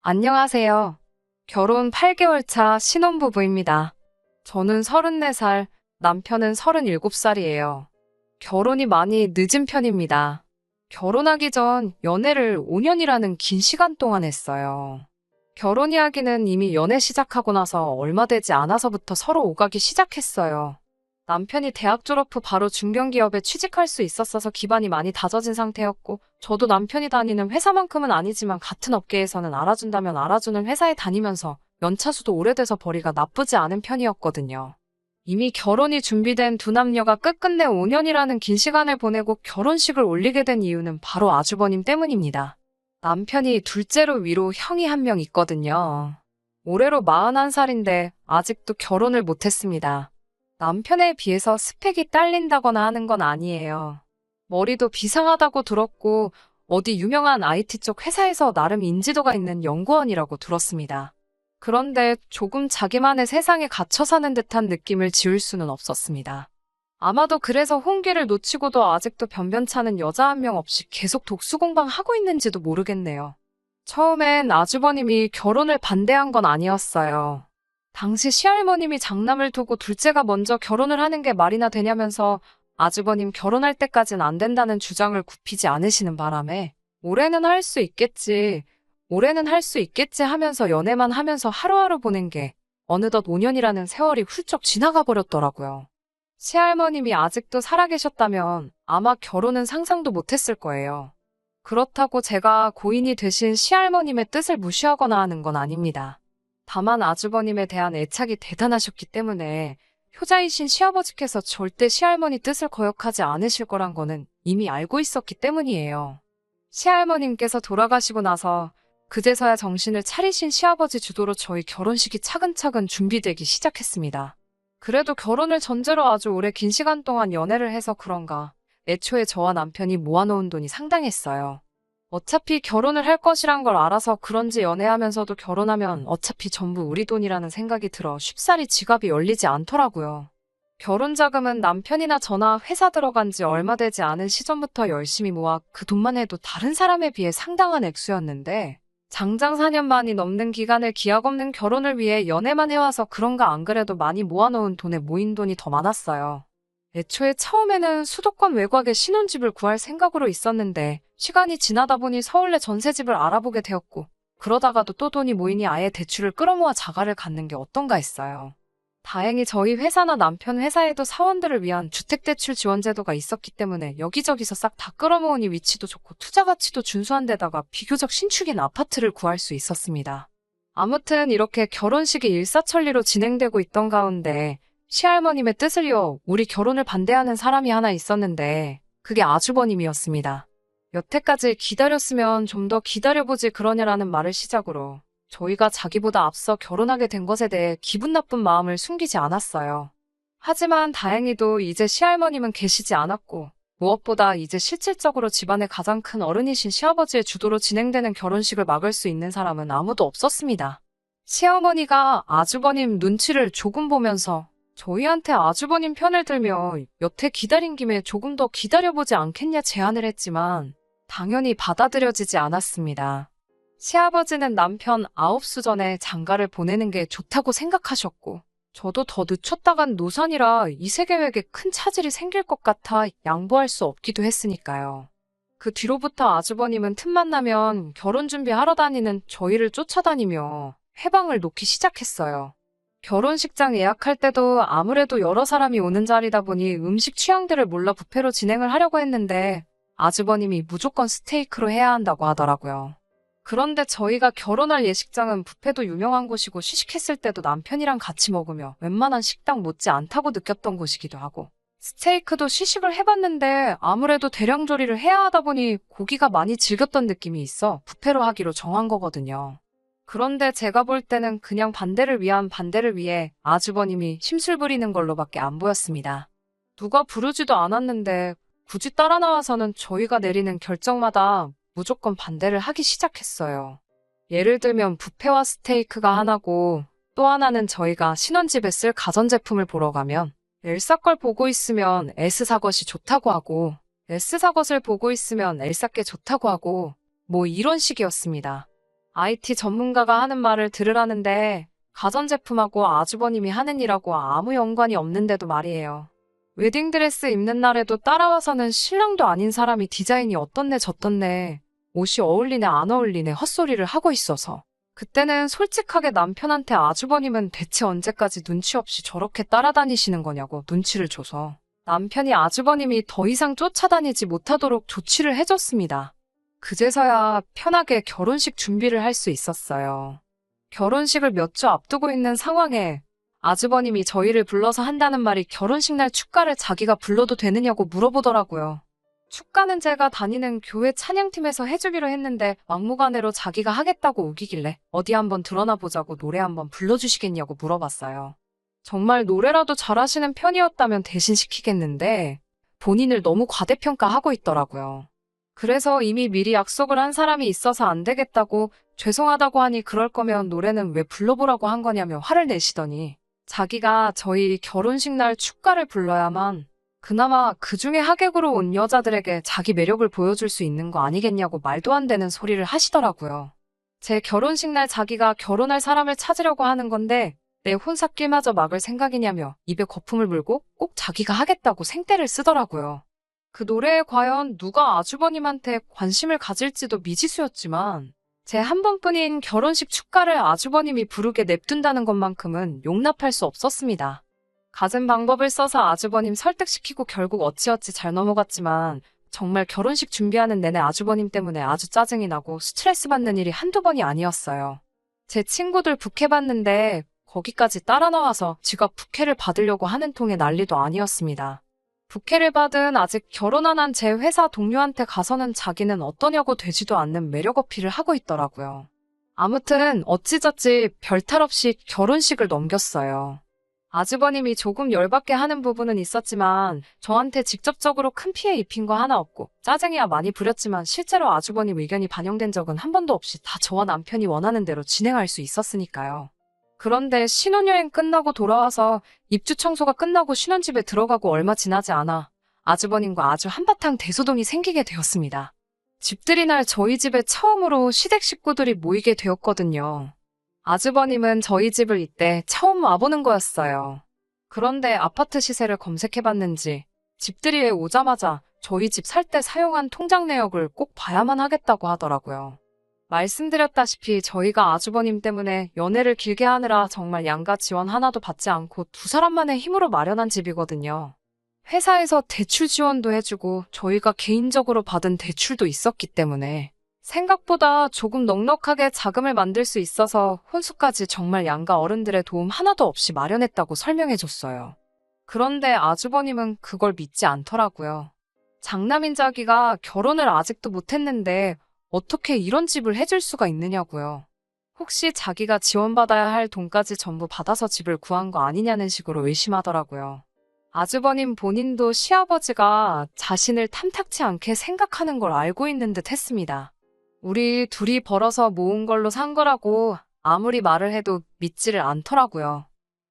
안녕하세요. 결혼 8개월 차 신혼부부입니다. 저는 34살, 남편은 37살이에요. 결혼이 많이 늦은 편입니다. 결혼하기 전 연애를 5년이라는 긴 시간 동안 했어요. 결혼 이야기는 이미 연애 시작하고 나서 얼마 되지 않아서부터 서로 오가기 시작했어요. 남편이 대학 졸업 후 바로 중견기업에 취직할 수 있었어서 기반이 많이 다져진 상태였고, 저도 남편이 다니는 회사만큼은 아니지만 같은 업계에서는 알아준다면 알아주는 회사에 다니면서 연차수도 오래돼서 벌이가 나쁘지 않은 편이었거든요. 이미 결혼이 준비된 두 남녀가 끝끝내 5년이라는 긴 시간을 보내고 결혼식을 올리게 된 이유는 바로 아주버님 때문입니다. 남편이 둘째로 위로 형이 한 명 있거든요. 올해로 41살인데 아직도 결혼을 못했습니다. 남편에 비해서 스펙이 딸린다거나 하는 건 아니에요. 머리도 비상하다고 들었고 어디 유명한 IT 쪽 회사에서 나름 인지도가 있는 연구원이라고 들었습니다. 그런데 조금 자기만의 세상에 갇혀 사는 듯한 느낌을 지울 수는 없었습니다. 아마도 그래서 홍기를 놓치고도 아직도 변변찮은 여자 한 명 없이 계속 독수공방하고 있는지도 모르겠네요. 처음엔 아주버님이 결혼을 반대한 건 아니었어요. 당시 시할머님이 장남을 두고 둘째가 먼저 결혼을 하는 게 말이나 되냐면서 아주버님 결혼할 때까진 안 된다는 주장을 굽히지 않으시는 바람에 올해는 할 수 있겠지, 올해는 할 수 있겠지 하면서 연애만 하면서 하루하루 보낸 게 어느덧 5년이라는 세월이 훌쩍 지나가 버렸더라고요. 시할머님이 아직도 살아계셨다면 아마 결혼은 상상도 못했을 거예요. 그렇다고 제가 고인이 되신 시할머님의 뜻을 무시하거나 하는 건 아닙니다. 다만 아주버님에 대한 애착이 대단하셨기 때문에 효자이신 시아버지께서 절대 시할머니 뜻을 거역하지 않으실 거란 거는 이미 알고 있었기 때문이에요. 시할머님께서 돌아가시고 나서 그제서야 정신을 차리신 시아버지 주도로 저희 결혼식이 차근차근 준비되기 시작했습니다. 그래도 결혼을 전제로 아주 오래 긴 시간 동안 연애를 해서 그런가 애초에 저와 남편이 모아놓은 돈이 상당했어요. 어차피 결혼을 할 것이란 걸 알아서 그런지 연애하면서도 결혼하면 어차피 전부 우리 돈이라는 생각이 들어 쉽사리 지갑이 열리지 않더라고요. 결혼 자금은 남편이나 저나 회사 들어간 지 얼마 되지 않은 시점부터 열심히 모아 그 돈만 해도 다른 사람에 비해 상당한 액수였는데 장장 4년 만이 넘는 기간을 기약 없는 결혼을 위해 연애만 해와서 그런가 안 그래도 많이 모아놓은 돈에 모인 돈이 더 많았어요. 애초에 처음에는 수도권 외곽에 신혼집을 구할 생각으로 있었는데 시간이 지나다 보니 서울에 전세집을 알아보게 되었고 그러다가도 또 돈이 모이니 아예 대출을 끌어모아 자가를 갖는 게 어떤가 했어요. 다행히 저희 회사나 남편 회사에도 사원들을 위한 주택대출 지원 제도가 있었기 때문에 여기저기서 싹 다 끌어모으니 위치도 좋고 투자 가치도 준수한 데다가 비교적 신축인 아파트를 구할 수 있었습니다. 아무튼 이렇게 결혼식이 일사천리로 진행되고 있던 가운데 시할머님의 뜻을 이어 우리 결혼을 반대하는 사람이 하나 있었는데 그게 아주버님이었습니다. 여태까지 기다렸으면 좀 더 기다려보지 그러냐라는 말을 시작으로 저희가 자기보다 앞서 결혼하게 된 것에 대해 기분 나쁜 마음을 숨기지 않았어요. 하지만 다행히도 이제 시할머님은 계시지 않았고 무엇보다 이제 실질적으로 집안의 가장 큰 어른이신 시아버지의 주도로 진행되는 결혼식을 막을 수 있는 사람은 아무도 없었습니다. 시어머니가 아주버님 눈치를 조금 보면서 저희한테 아주버님 편을 들며 여태 기다린 김에 조금 더 기다려보지 않겠냐 제안을 했지만 당연히 받아들여지지 않았습니다. 시아버지는 남편 9수 전에 장가를 보내는 게 좋다고 생각하셨고 저도 더 늦췄다간 노산이라 이세 계획에 큰 차질이 생길 것 같아 양보할 수 없기도 했으니까요. 그 뒤로부터 아주버님은 틈만 나면 결혼 준비하러 다니는 저희를 쫓아다니며 해방을 놓기 시작했어요. 결혼식장 예약할 때도 아무래도 여러 사람이 오는 자리다 보니 음식 취향들을 몰라 뷔페로 진행을 하려고 했는데 아주버님이 무조건 스테이크로 해야 한다고 하더라고요. 그런데 저희가 결혼할 예식장은 뷔페도 유명한 곳이고 시식했을 때도 남편이랑 같이 먹으며 웬만한 식당 못지 않다고 느꼈던 곳이기도 하고 스테이크도 시식을 해봤는데 아무래도 대량 조리를 해야 하다 보니 고기가 많이 질겼던 느낌이 있어 뷔페로 하기로 정한 거거든요. 그런데 제가 볼 때는 그냥 반대를 위한 반대를 위해 아주버님이 심술 부리는 걸로밖에 안 보였습니다. 누가 부르지도 않았는데 굳이 따라 나와서는 저희가 내리는 결정마다 무조건 반대를 하기 시작했어요. 예를 들면 뷔페와 스테이크가 하나고 또 하나는 저희가 신혼집에 쓸 가전제품을 보러 가면 엘사 걸 보고 있으면 S사 것이 좋다고 하고 S사 것을 보고 있으면 L사 게 좋다고 하고 뭐 이런 식이었습니다. IT 전문가가 하는 말을 들으라는데 가전제품하고 아주버님이 하는 일하고 아무 연관이 없는데도 말이에요. 웨딩드레스 입는 날에도 따라와서는 신랑도 아닌 사람이 디자인이 어떻네 저떻네, 옷이 어울리네 안 어울리네 헛소리를 하고 있어서 그때는 솔직하게 남편한테 아주버님은 대체 언제까지 눈치 없이 저렇게 따라다니시는 거냐고 눈치를 줘서 남편이 아주버님이 더 이상 쫓아다니지 못하도록 조치를 해줬습니다. 그제서야 편하게 결혼식 준비를 할 수 있었어요. 결혼식을 몇 주 앞두고 있는 상황에 아주버님이 저희를 불러서 한다는 말이 결혼식 날 축가를 자기가 불러도 되느냐고 물어보더라고요. 축가는 제가 다니는 교회 찬양팀에서 해주기로 했는데 막무가내로 자기가 하겠다고 우기길래 어디 한번 드러나 보자고 노래 한번 불러주시겠냐고 물어봤어요. 정말 노래라도 잘하시는 편이었다면 대신 시키겠는데 본인을 너무 과대평가하고 있더라고요. 그래서 이미 미리 약속을 한 사람이 있어서 안 되겠다고 죄송하다고 하니 그럴 거면 노래는 왜 불러보라고 한 거냐며 화를 내시더니 자기가 저희 결혼식 날 축가를 불러야만 그나마 그중에 하객으로 온 여자들에게 자기 매력을 보여줄 수 있는 거 아니겠냐고 말도 안 되는 소리를 하시더라고요. 제 결혼식 날 자기가 결혼할 사람을 찾으려고 하는 건데 내 혼삿길마저 막을 생각이냐며 입에 거품을 물고 꼭 자기가 하겠다고 생떼를 쓰더라고요. 그 노래에 과연 누가 아주버님한테 관심을 가질지도 미지수였지만 제 한 번뿐인 결혼식 축가를 아주버님이 부르게 냅둔다는 것만큼은 용납할 수 없었습니다. 갖은 방법을 써서 아주버님 설득시키고 결국 어찌어찌 잘 넘어갔지만 정말 결혼식 준비하는 내내 아주버님 때문에 아주 짜증이 나고 스트레스 받는 일이 한두 번이 아니었어요. 제 친구들 부케 받는데 거기까지 따라 나와서 지가 부케를 받으려고 하는 통에 난리도 아니었습니다. 부케를 받은 아직 결혼 안 한 제 회사 동료한테 가서는 자기는 어떠냐고 되지도 않는 매력 어필을 하고 있더라고요. 아무튼 어찌저찌 별탈 없이 결혼식을 넘겼어요. 아주버님이 조금 열받게 하는 부분은 있었지만 저한테 직접적으로 큰 피해 입힌 거 하나 없고 짜증이야 많이 부렸지만 실제로 아주버님 의견이 반영된 적은 한 번도 없이 다 저와 남편이 원하는 대로 진행할 수 있었으니까요. 그런데 신혼여행 끝나고 돌아와서 입주 청소가 끝나고 신혼집에 들어가고 얼마 지나지 않아 아주버님과 아주 한바탕 대소동이 생기게 되었습니다. 집들이 날 저희 집에 처음으로 시댁 식구들이 모이게 되었거든요. 아주버님은 저희 집을 이때 처음 와보는 거였어요. 그런데 아파트 시세를 검색해봤는지 집들이에 오자마자 저희 집 살 때 사용한 통장 내역을 꼭 봐야만 하겠다고 하더라고요. 말씀드렸다시피 저희가 아주버님 때문에 연애를 길게 하느라 정말 양가 지원 하나도 받지 않고 두 사람만의 힘으로 마련한 집이거든요. 회사에서 대출 지원도 해주고 저희가 개인적으로 받은 대출도 있었기 때문에 생각보다 조금 넉넉하게 자금을 만들 수 있어서 혼수까지 정말 양가 어른들의 도움 하나도 없이 마련했다고 설명해줬어요. 그런데 아주버님은 그걸 믿지 않더라고요. 장남인 자기가 결혼을 아직도 못했는데 어떻게 이런 집을 해줄 수가 있느냐고요. 혹시 자기가 지원받아야 할 돈까지 전부 받아서 집을 구한 거 아니냐는 식으로 의심하더라고요. 아주버님 본인도 시아버지가 자신을 탐탁치 않게 생각하는 걸 알고 있는 듯 했습니다. 우리 둘이 벌어서 모은 걸로 산 거라고 아무리 말을 해도 믿지를 않더라고요.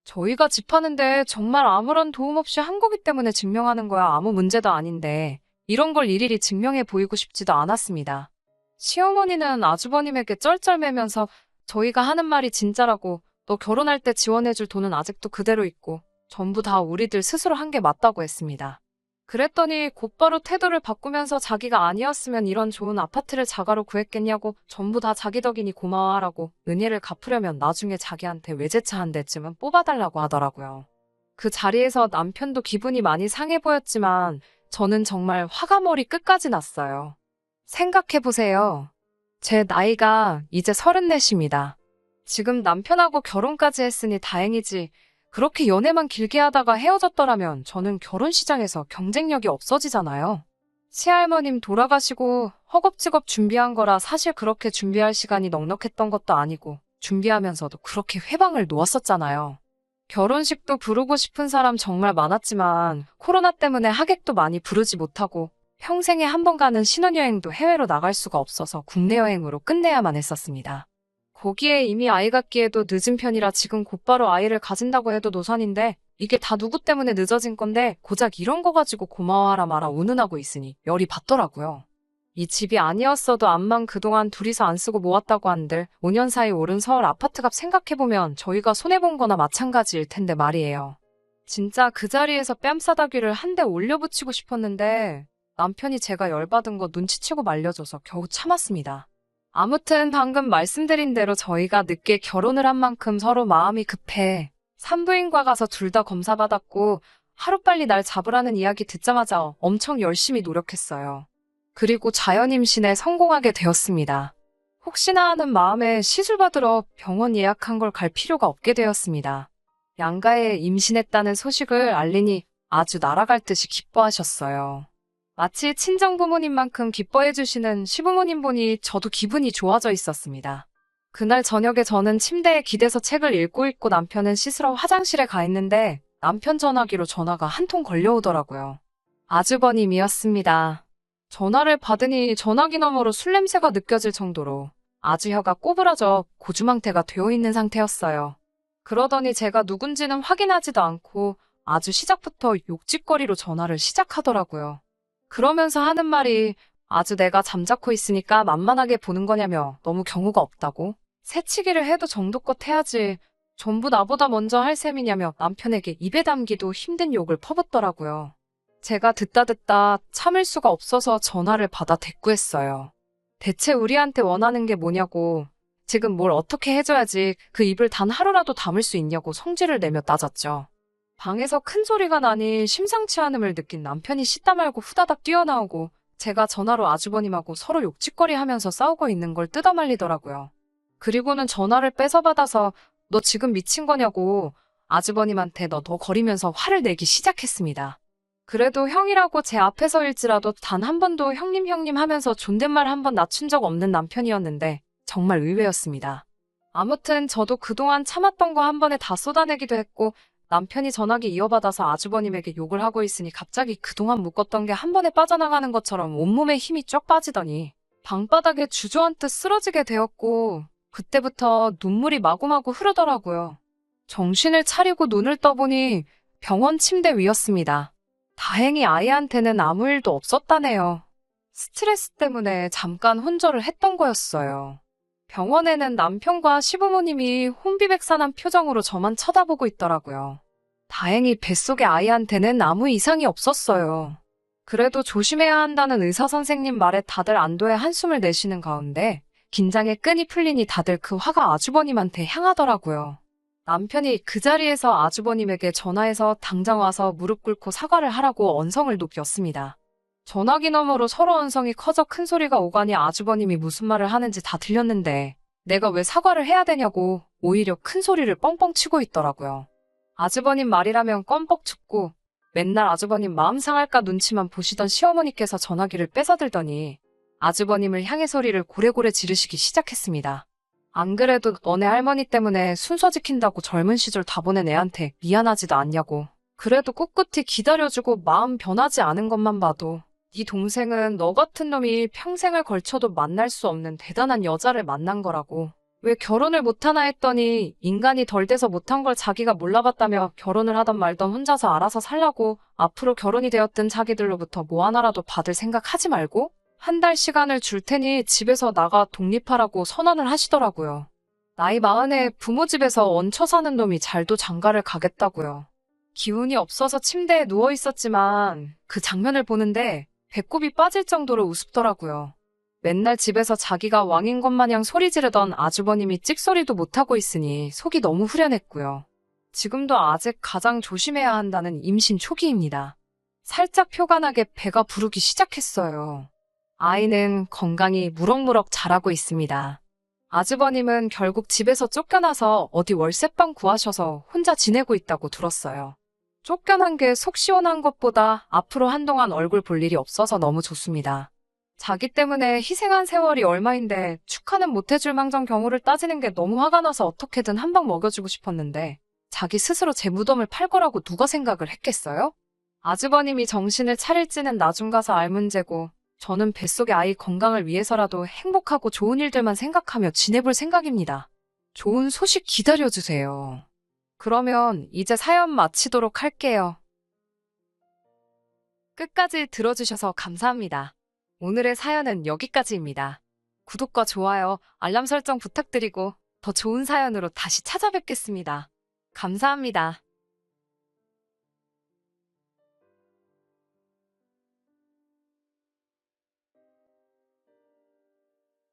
저희가 집 하는데 정말 아무런 도움 없이 한 거기 때문에 증명하는 거야 아무 문제도 아닌데 이런 걸 일일이 증명해 보이고 싶지도 않았습니다. 시어머니는 아주버님에게 쩔쩔매면서 저희가 하는 말이 진짜라고 너 결혼할 때 지원해줄 돈은 아직도 그대로 있고 전부 다 우리들 스스로 한 게 맞다고 했습니다. 그랬더니 곧바로 태도를 바꾸면서 자기가 아니었으면 이런 좋은 아파트를 자가로 구했겠냐고 전부 다 자기 덕이니 고마워하라고 은혜를 갚으려면 나중에 자기한테 외제차 한 대쯤은 뽑아달라고 하더라고요. 그 자리에서 남편도 기분이 많이 상해 보였지만 저는 정말 화가 머리 끝까지 났어요. 생각해보세요. 제 나이가 이제 34입니다. 지금 남편하고 결혼까지 했으니 다행이지 그렇게 연애만 길게 하다가 헤어졌더라면 저는 결혼 시장에서 경쟁력이 없어지잖아요. 시할머님 돌아가시고 허겁지겁 준비한 거라 사실 그렇게 준비할 시간이 넉넉했던 것도 아니고 준비하면서도 그렇게 회방을 놓았었잖아요. 결혼식도 부르고 싶은 사람 정말 많았지만 코로나 때문에 하객도 많이 부르지 못하고 평생에 한 번 가는 신혼여행도 해외로 나갈 수가 없어서 국내 여행으로 끝내야만 했었습니다. 거기에 이미 아이 갖기에도 늦은 편이라 지금 곧바로 아이를 가진다고 해도 노산인데 이게 다 누구 때문에 늦어진 건데 고작 이런 거 가지고 고마워하라 마라 운운하고 있으니 열이 받더라고요. 이 집이 아니었어도 암만 그동안 둘이서 안 쓰고 모았다고 한들 5년 사이 오른 서울 아파트값 생각해보면 저희가 손해본 거나 마찬가지일 텐데 말이에요. 진짜 그 자리에서 뺨싸다귀를 한 대 올려붙이고 싶었는데 남편이 제가 열받은 거 눈치채고 말려줘서 겨우 참았습니다. 아무튼 방금 말씀드린 대로 저희가 늦게 결혼을 한 만큼 서로 마음이 급해 산부인과 가서 둘 다 검사 받았고 하루빨리 날 잡으라는 이야기 듣자마자 엄청 열심히 노력했어요. 그리고 자연 임신에 성공하게 되었습니다. 혹시나 하는 마음에 시술 받으러 병원 예약한 걸 갈 필요가 없게 되었습니다. 양가에 임신했다는 소식을 알리니 아주 날아갈 듯이 기뻐하셨어요. 마치 친정부모님만큼 기뻐해 주시는 시부모님 보니 저도 기분이 좋아져 있었습니다. 그날 저녁에 저는 침대에 기대서 책을 읽고 있고 남편은 씻으러 화장실에 가 있는데 남편 전화기로 전화가 한 통 걸려오더라고요. 아주버님이었습니다. 전화를 받으니 전화기 너머로 술 냄새가 느껴질 정도로 아주 혀가 꼬부라져 고주망태가 되어 있는 상태였어요. 그러더니 제가 누군지는 확인하지도 않고 아주 시작부터 욕짓거리로 전화를 시작하더라고요. 그러면서 하는 말이 아주 내가 잠자코 있으니까 만만하게 보는 거냐며 너무 경우가 없다고. 새치기를 해도 정도껏 해야지. 전부 나보다 먼저 할 셈이냐며 남편에게 입에 담기도 힘든 욕을 퍼붓더라고요. 제가 듣다 참을 수가 없어서 전화를 받아 대꾸했어요. 대체 우리한테 원하는 게 뭐냐고. 지금 뭘 어떻게 해줘야지 그 입을 단 하루라도 담을 수 있냐고 성질을 내며 따졌죠. 방에서 큰 소리가 나니 심상치 않음을 느낀 남편이 씻다 말고 후다닥 뛰어나오고 제가 전화로 아주버님하고 서로 욕짓거리 하면서 싸우고 있는 걸 뜯어말리더라고요. 그리고는 전화를 뺏어 받아서 너 지금 미친 거냐고 아주버님한테 너 거리면서 화를 내기 시작했습니다. 그래도 형이라고 제 앞에서일지라도 단 한 번도 형님 하면서 존댓말 한 번 낮춘 적 없는 남편이었는데 정말 의외였습니다. 아무튼 저도 그동안 참았던 거 한 번에 다 쏟아내기도 했고 남편이 전화기 이어받아서 아주버님에게 욕을 하고 있으니 갑자기 그동안 묶었던 게 한 번에 빠져나가는 것처럼 온몸에 힘이 쫙 빠지더니 방바닥에 주저앉듯 쓰러지게 되었고 그때부터 눈물이 마구마구 흐르더라고요. 정신을 차리고 눈을 떠보니 병원 침대 위였습니다. 다행히 아이한테는 아무 일도 없었다네요. 스트레스 때문에 잠깐 혼절을 했던 거였어요. 병원에는 남편과 시부모님이 혼비백산한 표정으로 저만 쳐다보고 있더라고요. 다행히 뱃속의 아이한테는 아무 이상이 없었어요. 그래도 조심해야 한다는 의사 선생님 말에 다들 안도의 한숨을 내쉬는 가운데 긴장의 끈이 풀리니 다들 그 화가 아주버님한테 향하더라고요. 남편이 그 자리에서 아주버님에게 전화해서 당장 와서 무릎 꿇고 사과를 하라고 언성을 높였습니다. 전화기 너머로 서로 언성이 커져 큰 소리가 오가니 아주버님이 무슨 말을 하는지 다 들렸는데 내가 왜 사과를 해야 되냐고 오히려 큰 소리를 뻥뻥 치고 있더라고요. 아주버님 말이라면 껌뻑 죽고 맨날 아주버님 마음 상할까 눈치만 보시던 시어머니께서 전화기를 뺏어들더니 아주버님을 향해 소리를 고래고래 지르시기 시작했습니다. 안 그래도 너네 할머니 때문에 순서 지킨다고 젊은 시절 다 보낸 애한테 미안하지도 않냐고. 그래도 꿋꿋이 기다려주고 마음 변하지 않은 것만 봐도 네 동생은 너 같은 놈이 평생을 걸쳐도 만날 수 없는 대단한 여자를 만난 거라고. 왜 결혼을 못하나 했더니 인간이 덜 돼서 못한 걸 자기가 몰라봤다며 결혼을 하던 말던 혼자서 알아서 살라고 앞으로 결혼이 되었든 자기들로부터 뭐 하나라도 받을 생각 하지 말고 한 달 시간을 줄 테니 집에서 나가 독립하라고 선언을 하시더라고요. 나이 40에 부모 집에서 얹혀 사는 놈이 잘도 장가를 가겠다고요. 기운이 없어서 침대에 누워 있었지만 그 장면을 보는데 배꼽이 빠질 정도로 우습더라고요. 맨날 집에서 자기가 왕인 것 마냥 소리 지르던 아주버님이 찍소리도 못하고 있으니 속이 너무 후련했고요. 지금도 아직 가장 조심해야 한다는 임신 초기입니다. 살짝 표가 나게 배가 부르기 시작했어요. 아이는 건강히 무럭무럭 자라고 있습니다. 아주버님은 결국 집에서 쫓겨나서 어디 월세방 구하셔서 혼자 지내고 있다고 들었어요. 쫓겨난 게 속 시원한 것보다 앞으로 한동안 얼굴 볼 일이 없어서 너무 좋습니다. 자기 때문에 희생한 세월이 얼마인데 축하는 못해줄 망정 경우를 따지는 게 너무 화가 나서 어떻게든 한 방 먹여주고 싶었는데 자기 스스로 제 무덤을 팔 거라고 누가 생각을 했겠어요? 아주버님이 정신을 차릴지는 나중 가서 알 문제고 저는 뱃속의 아이 건강을 위해서라도 행복하고 좋은 일들만 생각하며 지내볼 생각입니다. 좋은 소식 기다려주세요. 그러면 이제 사연 마치도록 할게요. 끝까지 들어주셔서 감사합니다. 오늘의 사연은 여기까지입니다. 구독과 좋아요, 알람 설정 부탁드리고 더 좋은 사연으로 다시 찾아뵙겠습니다. 감사합니다.